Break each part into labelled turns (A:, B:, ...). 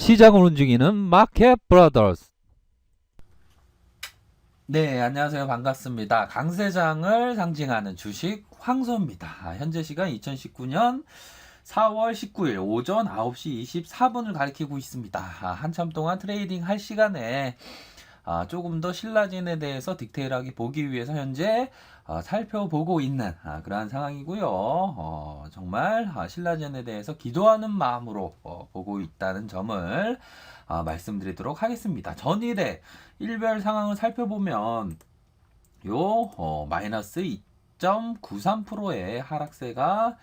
A: 시장을 움직이는 마켓 브라더스.
B: 네, 안녕하세요. 반갑습니다. 강세장을 상징하는 주식 황소입니다. 현재 시간 2019년 4월 19일 오전 9시 24분을 가리키고 있습니다. 한참 동안 트레이딩 할 시간에 조금 더 신라진에 대해서 디테일하게 보기 위해서 현재 살펴보고 있는 그러한 상황이고요. 정말 신라진에 대해서 기도하는 마음으로 보고 있다는 점을 말씀드리도록 하겠습니다. 전일에 일별 상황을 살펴보면 마이너스 2.93%의 하락세가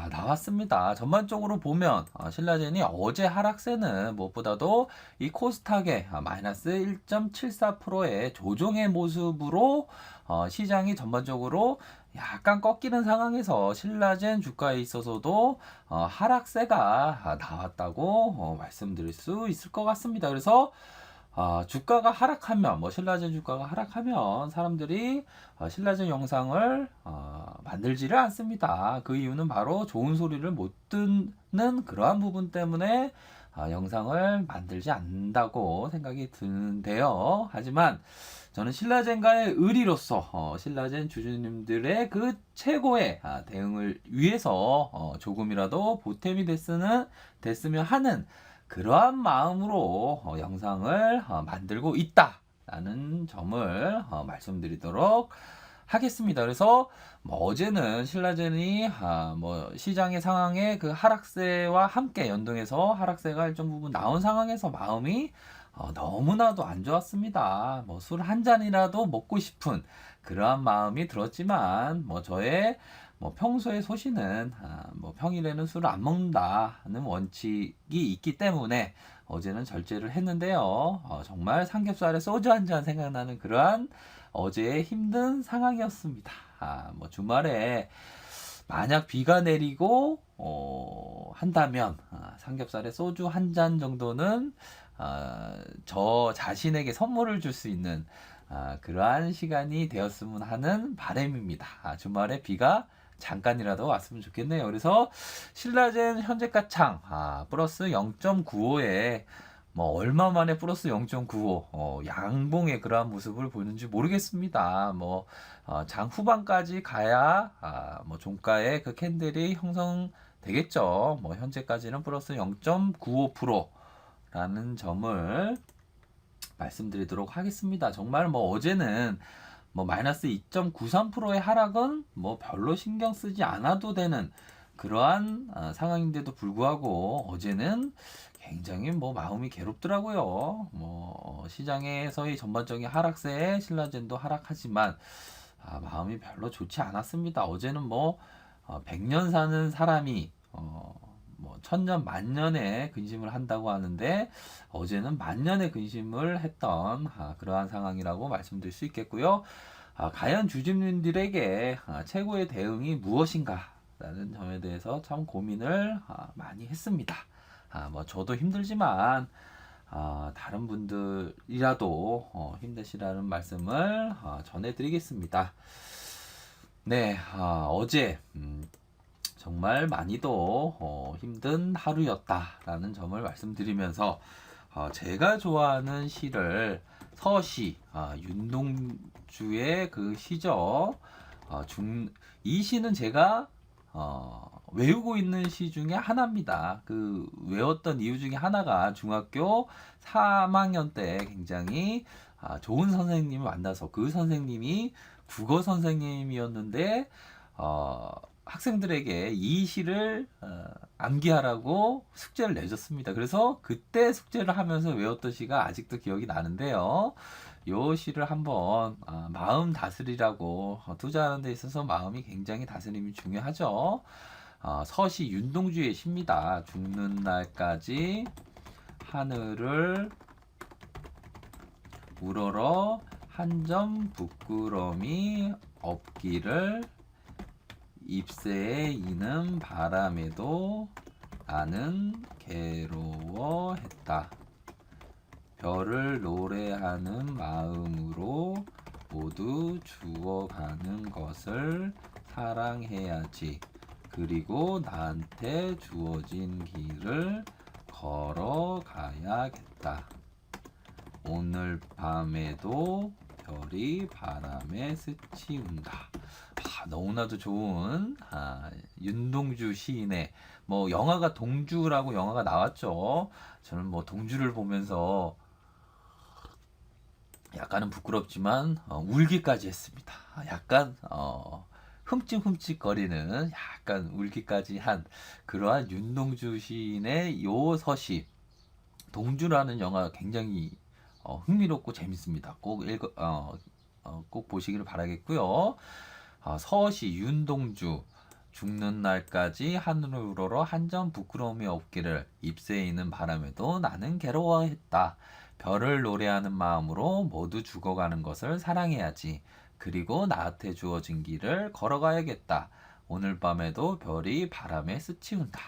B: 나왔습니다. 전반적으로 보면 신라젠이 어제 하락세는 무엇보다도 이 코스닥의 마이너스 1.74%의 조정의 모습으로 시장이 전반적으로 약간 꺾이는 상황에서 신라젠 주가에 있어서도 하락세가 나왔다고 말씀드릴 수 있을 것 같습니다. 그래서 주가가 하락하면, 신라젠 주가가 하락하면 사람들이 신라젠 영상을 만들지를 않습니다. 그 이유는 바로 좋은 소리를 못 듣는 그러한 부분 때문에 영상을 만들지 않는다고 생각이 드는데요. 하지만 저는 신라젠과의 의리로서 신라젠 주주님들의 그 최고의 대응을 위해서 조금이라도 보탬이 됐으면 하는 그러한 마음으로 영상을 만들고 있다라는 점을 말씀드리도록 하겠습니다. 그래서 어제는 신라젠이 시장의 상황의 그 하락세와 함께 연동해서 하락세가 일정 부분 나온 상황에서 마음이 너무나도 안 좋았습니다. 술 한 잔이라도 먹고 싶은 그러한 마음이 들었지만 저의 평소의 소신은 평일에는 술을 안 먹는다는 원칙이 있기 때문에 어제는 절제를 했는데요. 정말 삼겹살에 소주 한 잔 생각나는 그러한 어제의 힘든 상황이었습니다. 주말에 만약 비가 내리고 한다면 삼겹살에 소주 한 잔 정도는 저 자신에게 선물을 줄 수 있는 그러한 시간이 되었으면 하는 바람입니다. 주말에 비가 잠깐이라도 왔으면 좋겠네요. 그래서 신라젠 현재가 창 플러스 0.95에 얼마 만에 플러스 0.95 양봉의 그러한 모습을 보이는지 모르겠습니다. 장 후반까지 가야 종가의 그 캔들이 형성되겠죠. 현재까지는 플러스 0.95%라는 점을 말씀드리도록 하겠습니다. 정말 어제는 마이너스 2.93%의 하락은 별로 신경 쓰지 않아도 되는 그러한 상황인데도 불구하고 어제는 굉장히 마음이 괴롭더라고요. 시장에서의 전반적인 하락세에 신라젠도 하락하지만 마음이 별로 좋지 않았습니다. 어제는 100년 사는 사람이 천년 만년에 근심을 한다고 하는데 어제는 만년에 근심을 했던 그러한 상황이라고 말씀드릴 수 있겠고요. 과연 주주님들에게 최고의 대응이 무엇인가 라는 점에 대해서 참 고민을 많이 했습니다. 저도 힘들지만 다른 분들이라도 힘내시라는 말씀을 전해드리겠습니다. 네, 어제 정말 많이도 힘든 하루였다라는 점을 말씀드리면서 제가 좋아하는 시를 서시 윤동주의 그 시죠. 이 시는 제가 외우고 있는 시 중에 하나입니다. 그 외웠던 이유 중에 하나가 중학교 3학년 때 굉장히 좋은 선생님을 만나서 그 선생님이 국어 선생님이었는데 학생들에게 이 시를 암기하라고 숙제를 내줬습니다. 그래서 그때 숙제를 하면서 외웠던 시가 아직도 기억이 나는데요. 요 시를 한번 마음 다스리라고 투자하는 데 있어서 마음이 굉장히 다스림이 중요하죠. 서시 윤동주의 시입니다. 죽는 날까지 하늘을 우러러 한 점 부끄러움이 없기를 잎새에 이는 바람에도 나는 괴로워했다. 별을 노래하는 마음으로 모두 주어가는 것을 사랑해야지. 그리고 나한테 주어진 길을 걸어가야겠다. 오늘 밤에도 별이 바람에 스치운다. 너무나도 좋은 윤동주 시인의 뭐 영화가 동주라고 영화가 나왔죠. 저는 뭐 동주를 보면서 약간은 부끄럽지만 울기까지 했습니다. 약간 흠칫흠칫거리는 약간 울기까지 한 그러한 윤동주 시인의 요 서시 동주라는 영화 굉장히 흥미롭고 재밌습니다. 꼭 보시기를 바라겠고요. 서시 윤동주 죽는 날까지 하늘을 우러러 한 점 부끄러움이 없기를 잎새에 있는 바람에도 나는 괴로워했다. 별을 노래하는 마음으로 모두 죽어가는 것을 사랑해야지. 그리고 나한테 주어진 길을 걸어가야겠다. 오늘 밤에도 별이 바람에 스치운다.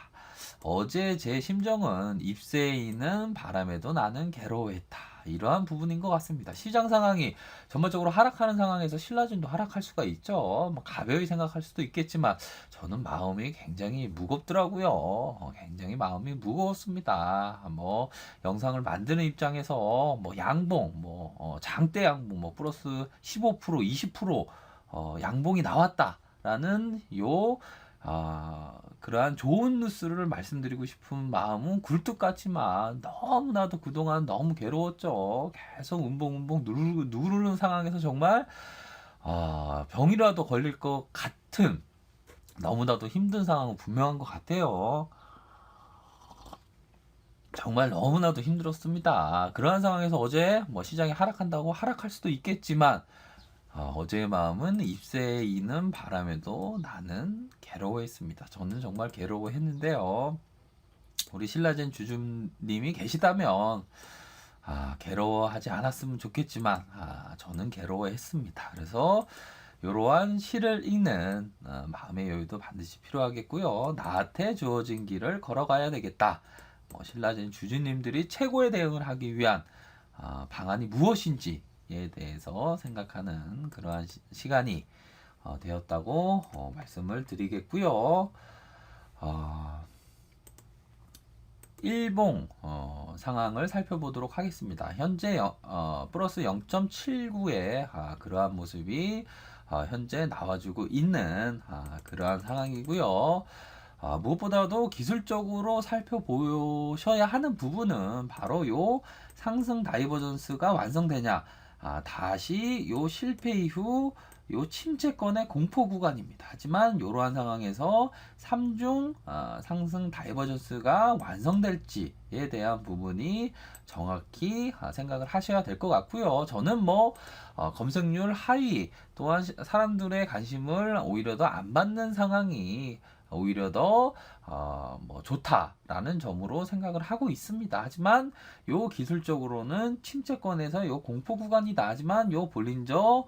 B: 어제 제 심정은 잎새에 있는 바람에도 나는 괴로워했다. 이러한 부분인 것 같습니다. 시장 상황이 전반적으로 하락하는 상황에서 신라진도 하락할 수가 있죠. 뭐 가벼이 생각할 수도 있겠지만 저는 마음이 굉장히 무겁더라고요. 굉장히 마음이 무거웠습니다. 뭐 영상을 만드는 입장에서 뭐 양봉, 장대 양봉, 플러스 15%, 20% 양봉이 나왔다라는 그러한 좋은 뉴스를 말씀드리고 싶은 마음은 굴뚝 같지만 너무나도 그동안 너무 괴로웠죠. 계속 음봉 누르는 상황에서 정말 병이라도 걸릴 것 같은 너무나도 힘든 상황은 분명한 것 같아요. 정말 너무나도 힘들었습니다. 그러한 상황에서 어제 뭐 시장이 하락한다고 하락할 수도 있겠지만 어제의 마음은 잎새에 이는 바람에도 나는 괴로워했습니다. 저는 정말 괴로워했는데요. 우리 신라젠 주주님이 계시다면 괴로워하지 않았으면 좋겠지만 저는 괴로워했습니다. 그래서 이러한 시를 읽는 마음의 여유도 반드시 필요하겠고요. 나한테 주어진 길을 걸어가야 되겠다. 신라젠 주주님들이 최고의 대응을 하기 위한 방안이 무엇인지 에 대해서 생각하는 그러한 시간이 되었다고 말씀을 드리겠고요. 일봉 상황을 살펴보도록 하겠습니다. 현재 플러스 0.79의 그러한 모습이 현재 나와주고 있는 그러한 상황이고요. 무엇보다도 기술적으로 살펴보셔야 하는 부분은 바로 요 상승 다이버전스가 완성되냐, 다시 요 실패 이후 요 침체권의 공포 구간입니다. 하지만 이러한 상황에서 3중 상승 다이버전스가 완성될지에 대한 부분이 정확히 생각을 하셔야 될 것 같고요. 저는 검색률 하위 또한 사람들의 관심을 오히려 더 안 받는 상황이 오히려 더 좋다라는 점으로 생각을 하고 있습니다. 하지만 요 기술적으로는 침체권에서 요 공포 구간이다. 하지만 요 볼린저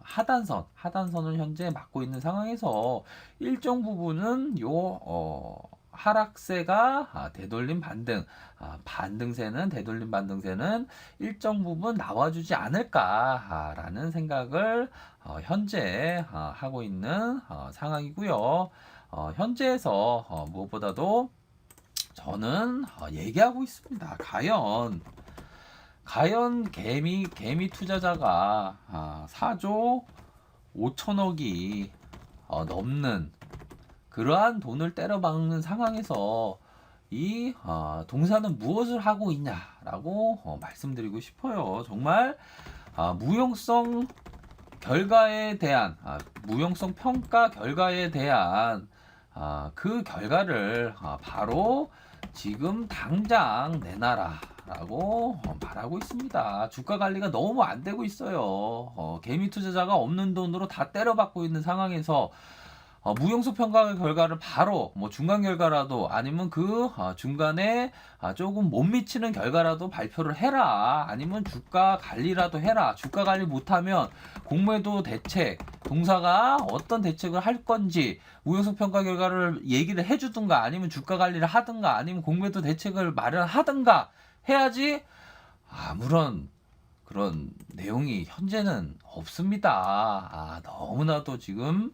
B: 하단선을 현재 막고 있는 상황에서 일정 부분은 하락세가 되돌림 반등, 반등세는 되돌림 반등세는 일정 부분 나와주지 않을까라는 생각을 현재 하고 있는 상황이고요. 현재에서 무엇보다도 저는 얘기하고 있습니다. 과연 개미 투자자가 4조 5천억이 넘는 그러한 돈을 때려박는 상황에서 이 동사는 무엇을 하고 있냐라고 말씀드리고 싶어요. 정말 무용성 결과에 대한 무용성 평가 결과에 대한 그 결과를 바로 지금 당장 내놔라라고 말하고 있습니다. 주가 관리가 너무 안 되고 있어요. 개미 투자자가 없는 돈으로 다 때려박고 있는 상황에서 무용수 평가 결과를 바로 중간 결과라도 아니면 그 중간에 조금 못 미치는 결과라도 발표를 해라. 아니면 주가 관리라도 해라. 주가 관리 못하면 공매도 대책, 동사가 어떤 대책을 할 건지 무용수 평가 결과를 얘기를 해주든가 아니면 주가 관리를 하든가 아니면 공매도 대책을 마련하든가 해야지 아무런 그런 내용이 현재는 없습니다. 너무나도 지금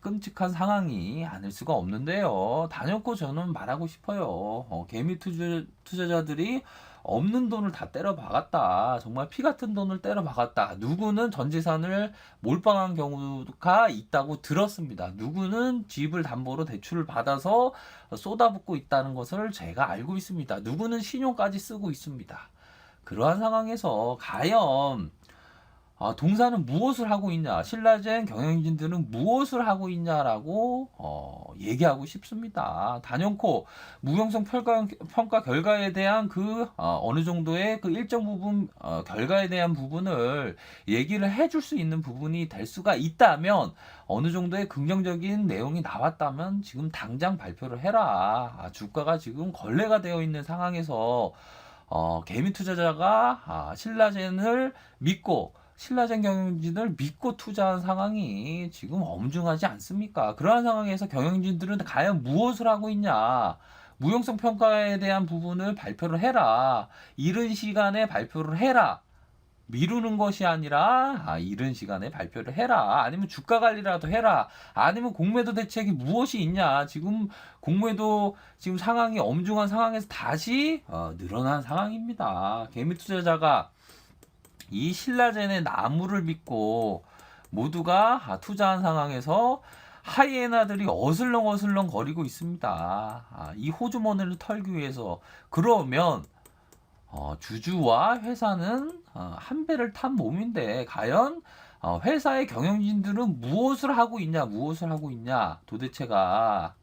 B: 끔찍한 상황이 아닐 수가 없는데요. 단연코 저는 말하고 싶어요. 개미 투자자들이 없는 돈을 다 때려 박았다. 정말 피 같은 돈을 때려 박았다. 누구는 전 재산을 몰빵한 경우가 있다고 들었습니다. 누구는 집을 담보로 대출을 받아서 쏟아붓고 있다는 것을 제가 알고 있습니다. 누구는 신용까지 쓰고 있습니다. 그러한 상황에서 과연 동사는 무엇을 하고 있냐, 신라젠 경영진들은 무엇을 하고 있냐라고 얘기하고 싶습니다. 단연코 무형성 평가 결과에 대한 그 어느 정도의 그 일정 부분 결과에 대한 부분을 얘기를 해줄 수 있는 부분이 될 수가 있다면, 어느 정도의 긍정적인 내용이 나왔다면 지금 당장 발표를 해라. 주가가 지금 걸레가 되어 있는 상황에서 개미 투자자가 신라젠을 믿고, 신라젠 경영진을 믿고 투자한 상황이 지금 엄중하지 않습니까? 그러한 상황에서 경영진들은 과연 무엇을 하고 있냐? 무용성 평가에 대한 부분을 발표를 해라. 이른 시간에 발표를 해라. 미루는 것이 아니라 이른 시간에 발표를 해라. 아니면 주가 관리라도 해라. 아니면 공매도 대책이 무엇이 있냐. 지금 공매도 지금 상황이 엄중한 상황에서 다시 늘어난 상황입니다. 개미 투자자가 이 신라젠의 나무를 믿고 모두가 투자한 상황에서 하이에나들이 어슬렁어슬렁 거리고 있습니다. 이 호주머니를 털기 위해서. 그러면 주주와 회사는 한 배를 탄 몸인데, 과연 회사의 경영진들은 무엇을 하고 있냐, 무엇을 하고 있냐. 도대체가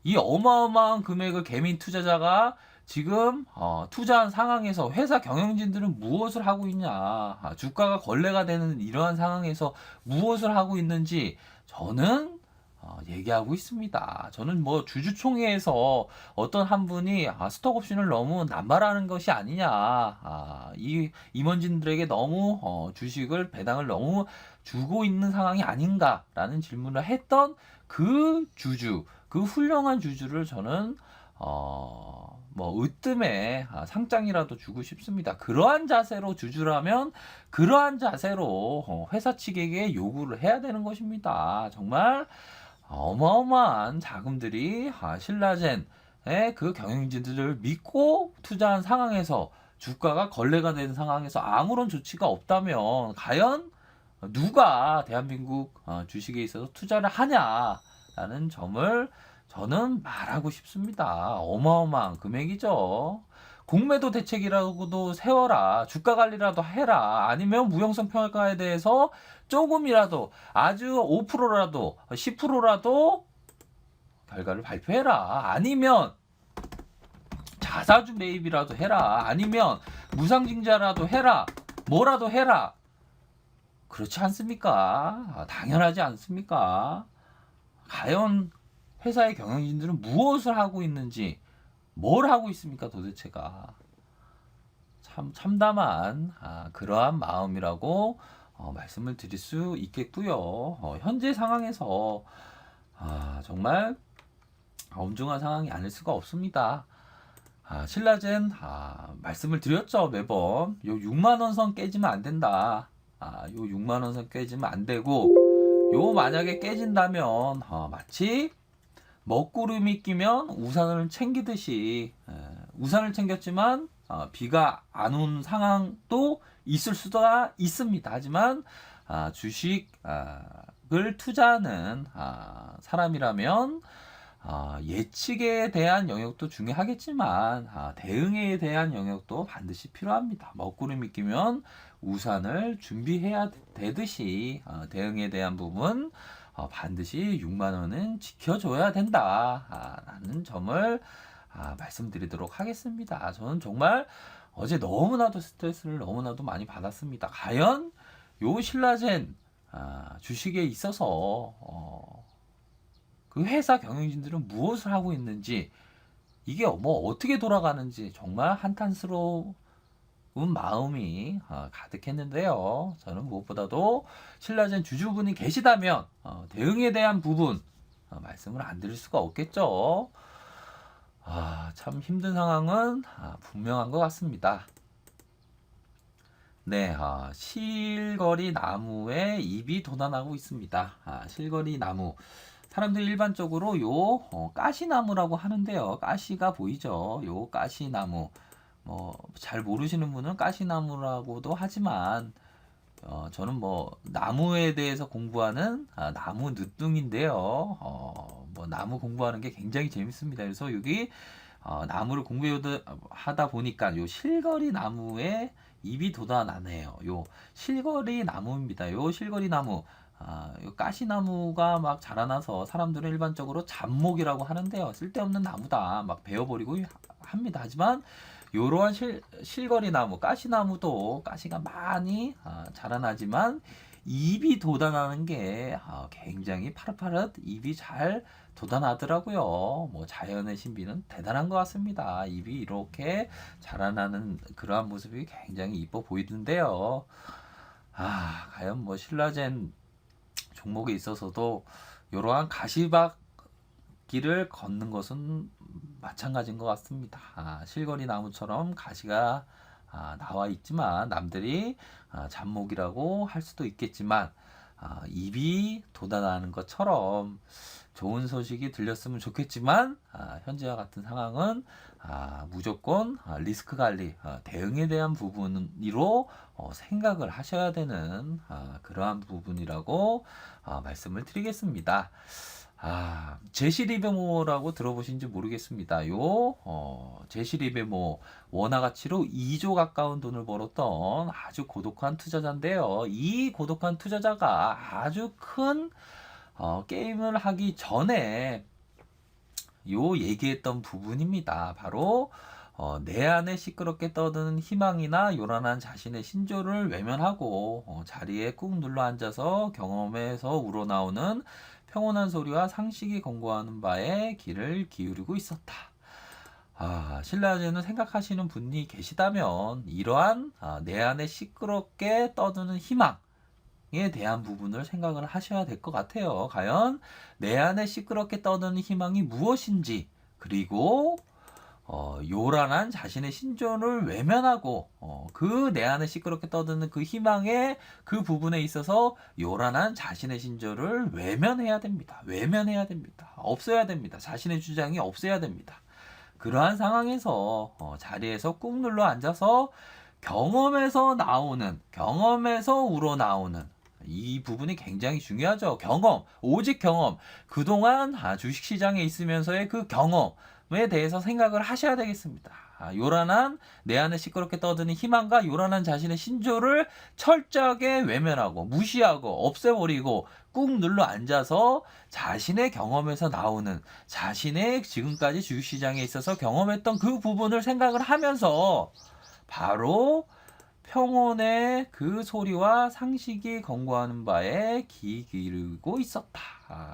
B: 이 어마어마한 금액을 개미 투자자가 지금 투자한 상황에서 회사 경영진들은 무엇을 하고 있냐, 주가가 걸레가 되는 이러한 상황에서 무엇을 하고 있는지 저는 얘기하고 있습니다. 저는 뭐 주주총회에서 어떤 한 분이 스톡옵션을 너무 남발하는 것이 아니냐, 이 임원진들에게 너무 주식을 배당을 너무 주고 있는 상황이 아닌가라는 질문을 했던 그 주주, 그 훌륭한 주주를 저는 뭐 으뜸에 상장이라도 주고 싶습니다. 그러한 자세로 주주라면 그러한 자세로 회사 측에게 요구를 해야 되는 것입니다. 정말 어마어마한 자금들이 신라젠의 그 경영진들을 믿고 투자한 상황에서 주가가 걸레가 된 상황에서 아무런 조치가 없다면 과연 누가 대한민국 주식에 있어서 투자를 하냐라는 점을 저는 말하고 싶습니다. 어마어마한 금액이죠. 공매도 대책이라고도 세워라. 주가 관리라도 해라. 아니면 무형성 평가에 대해서 조금이라도, 아주 5%라도 10%라도 결과를 발표해라. 아니면 자사주 매입이라도 해라. 아니면 무상증자라도 해라. 뭐라도 해라. 그렇지 않습니까? 당연하지 않습니까? 과연 회사의 경영진들은 무엇을 하고 있는지, 뭘 하고 있습니까 도대체가. 참 참담한 그러한 마음이라고 말씀을 드릴 수 있겠고요. 현재 상황에서 정말 엄중한 상황이 아닐 수가 없습니다. 신라젠 말씀을 드렸죠. 매번 요 6만원 선 깨지면 안 된다. 요 6만원 선 깨지면 안 되고, 요 만약에 깨진다면 마치 먹구름이 끼면 우산을 챙기듯이, 우산을 챙겼지만 비가 안 온 상황도 있을 수가 있습니다. 하지만 주식을 투자하는 사람이라면 예측에 대한 영역도 중요하겠지만 대응에 대한 영역도 반드시 필요합니다. 먹구름이 끼면 우산을 준비해야 되듯이 대응에 대한 부분 반드시 6만 원은 지켜줘야 된다 라는 점을 말씀드리도록 하겠습니다. 저는 정말 어제 너무나도 스트레스를 너무나도 많이 받았습니다. 과연 요 신라젠 주식에 있어서 그 회사 경영진들은 무엇을 하고 있는지, 이게 뭐 어떻게 돌아가는지 정말 한탄스러운 마음이 가득했는데요. 저는 무엇보다도 신라젠 주주분이 계시다면 대응에 대한 부분 말씀을 안 드릴 수가 없겠죠. 참 힘든 상황은 분명한 것 같습니다. 네, 실거리 나무에 잎이 돋아나고 있습니다. 실거리 나무. 사람들이 일반적으로 가시나무라고 하는데요. 가시가 보이죠? 요 가시나무. 잘 모르시는 분은 가시나무라고도 하지만, 저는 나무에 대해서 공부하는 나무 늦둥인데요. 나무 공부하는 게 굉장히 재밌습니다. 그래서 여기 나무를 공부하다 보니까 요 실거리 나무에 잎이 돋아나네요. 요 실거리 나무입니다. 요 실거리 나무, 요 가시나무가 막 자라나서 사람들은 일반적으로 잡목이라고 하는데요. 쓸데없는 나무다 막 베어버리고 합니다. 하지만 요러한 실거리 나무, 가시나무도 가시가 많이 자라나지만 잎이 돋아나는 게 굉장히 파릇파릇 잎이 잘 돋아나더라고요. 자연의 신비는 대단한 것 같습니다. 잎이 이렇게 자라나는 그러한 모습이 굉장히 이뻐 보이던데요. 과연 신라젠 종목에 있어서도 이러한 가시밭길을 걷는 것은 마찬가지인 것 같습니다. 실거리 나무처럼 가시가 나와 있지만 남들이 잡목이라고 할 수도 있겠지만 잎이 돋아나는 것처럼 좋은 소식이 들렸으면 좋겠지만 현재와 같은 상황은 무조건 리스크 관리, 대응에 대한 부분으로 생각을 하셔야 되는 그러한 부분이라고 말씀을 드리겠습니다. 제시리베모라고 들어보신지 모르겠습니다. 제시리베모 원화 가치로 2조 가까운 돈을 벌었던 아주 고독한 투자자인데요. 이 고독한 투자자가 아주 큰 게임을 하기 전에 얘기했던 부분입니다. 바로 내 안에 시끄럽게 떠드는 희망이나 요란한 자신의 신조를 외면하고 자리에 꾹 눌러 앉아서 경험에서 우러나오는 평온한 소리와 상식이 권고하는 바에 귀를 기울이고 있었다. 신라제는 생각하시는 분이 계시다면 이러한 내 안에 시끄럽게 떠드는 희망에 대한 부분을 생각을 하셔야 될 것 같아요. 과연 내 안에 시끄럽게 떠드는 희망이 무엇인지, 그리고 요란한 자신의 신존을 외면하고 그 내 안에 시끄럽게 떠드는 그 희망의 그 부분에 있어서 요란한 자신의 신조를 외면해야 됩니다. 외면해야 됩니다. 없어야 됩니다. 자신의 주장이 없어야 됩니다. 그러한 상황에서 자리에서 꾹 눌러 앉아서 경험에서 우러나오는 이 부분이 굉장히 중요하죠. 경험, 오직 경험. 그동안 주식시장에 있으면서의 그 경험에 대해서 생각을 하셔야 되겠습니다. 요란한 내 안에 시끄럽게 떠드는 희망과 요란한 자신의 신조를 철저하게 외면하고 무시하고 없애버리고 꾹 눌러 앉아서 자신의 경험에서 나오는, 자신의 지금까지 주식시장에 있어서 경험했던 그 부분을 생각을 하면서 바로 평온의 그 소리와 상식이 권고하는 바에 귀 기울이고 있었다.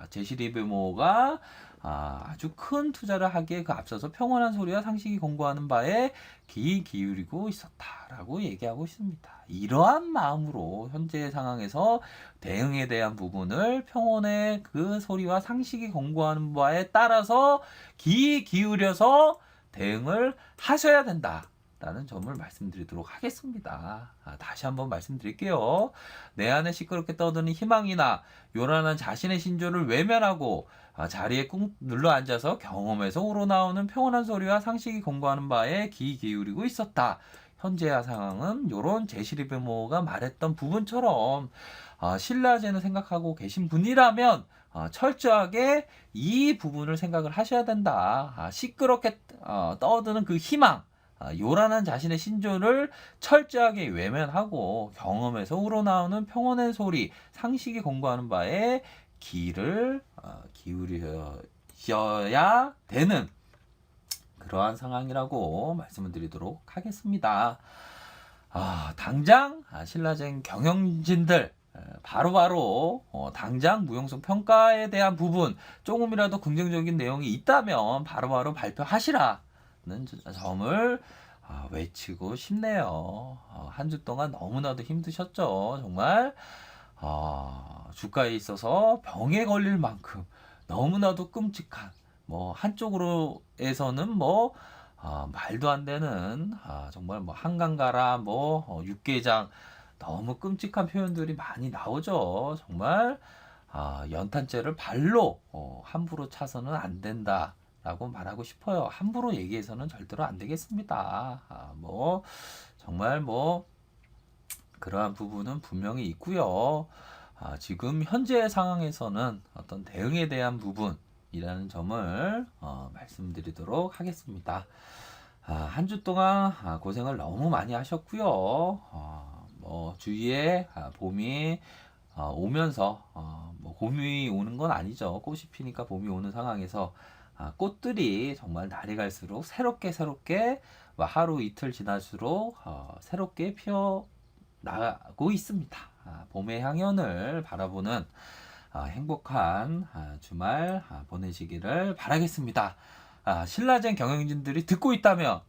B: 제시리베모가 아주 큰 투자를 하기에 그 앞서서 평온한 소리와 상식이 권고하는 바에 귀 기울이고 있었다라고 얘기하고 있습니다. 이러한 마음으로 현재 상황에서 대응에 대한 부분을 평온의 그 소리와 상식이 권고하는 바에 따라서 귀 기울여서 대응을 하셔야 된다. 라는 점을 말씀드리도록 하겠습니다. 다시 한번 말씀드릴게요. 내 안에 시끄럽게 떠드는 희망이나 요란한 자신의 신조를 외면하고 자리에 꾹 눌러 앉아서 경험에서 우러나오는 평온한 소리와 상식이 권고하는 바에 귀 기울이고 있었다. 현재의 상황은 요런 제시리베모가 말했던 부분처럼 신라제는 생각하고 계신 분이라면 철저하게 이 부분을 생각을 하셔야 된다. 시끄럽게 떠드는 그 희망, 요란한 자신의 신조를 철저하게 외면하고 경험에서 우러나오는 평온의 소리, 상식이 권고하는 바에 귀를 기울여야 되는 그러한 상황이라고 말씀을 드리도록 하겠습니다. 당장 신라젠 경영진들 바로바로 당장 무용성 평가에 대한 부분 조금이라도 긍정적인 내용이 있다면 바로바로 발표하시라는 점을 외치고 싶네요. 한 주 동안 너무나도 힘드셨죠. 정말 주가에 있어서 병에 걸릴 만큼 너무나도 끔찍한 한쪽으로에서는 말도 안 되는 정말 뭐 한강 가라 뭐 육개장 너무 끔찍한 표현들이 많이 나오죠. 정말 연탄재를 발로 함부로 차서는 안 된다라고 말하고 싶어요. 함부로 얘기해서는 절대로 안 되겠습니다. 뭐 정말 뭐 그러한 부분은 분명히 있고요. 지금 현재 상황에서는 어떤 대응에 대한 부분이라는 점을 말씀드리도록 하겠습니다. 한 주 동안 고생을 너무 많이 하셨고요. 뭐 주위에 봄이 오면서 뭐 봄이 오는 건 아니죠. 꽃이 피니까 봄이 오는 상황에서 꽃들이 정말 날이 갈수록 새롭게 하루 이틀 지날수록 새롭게 피어 나가고 있습니다. 봄의 향연을 바라보는 행복한 주말 보내시기를 바라겠습니다. 신라젠 경영진들이 듣고 있다면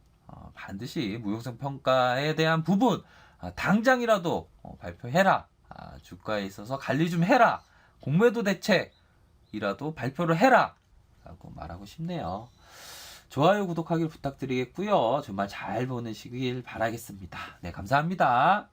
B: 반드시 무용성 평가에 대한 부분 당장이라도 발표해라. 주가에 있어서 관리 좀 해라. 공매도 대책이라도 발표를 해라. 라고 말하고 싶네요. 좋아요, 구독하기를 부탁드리겠고요. 주말 잘 보내시길 바라겠습니다. 네, 감사합니다.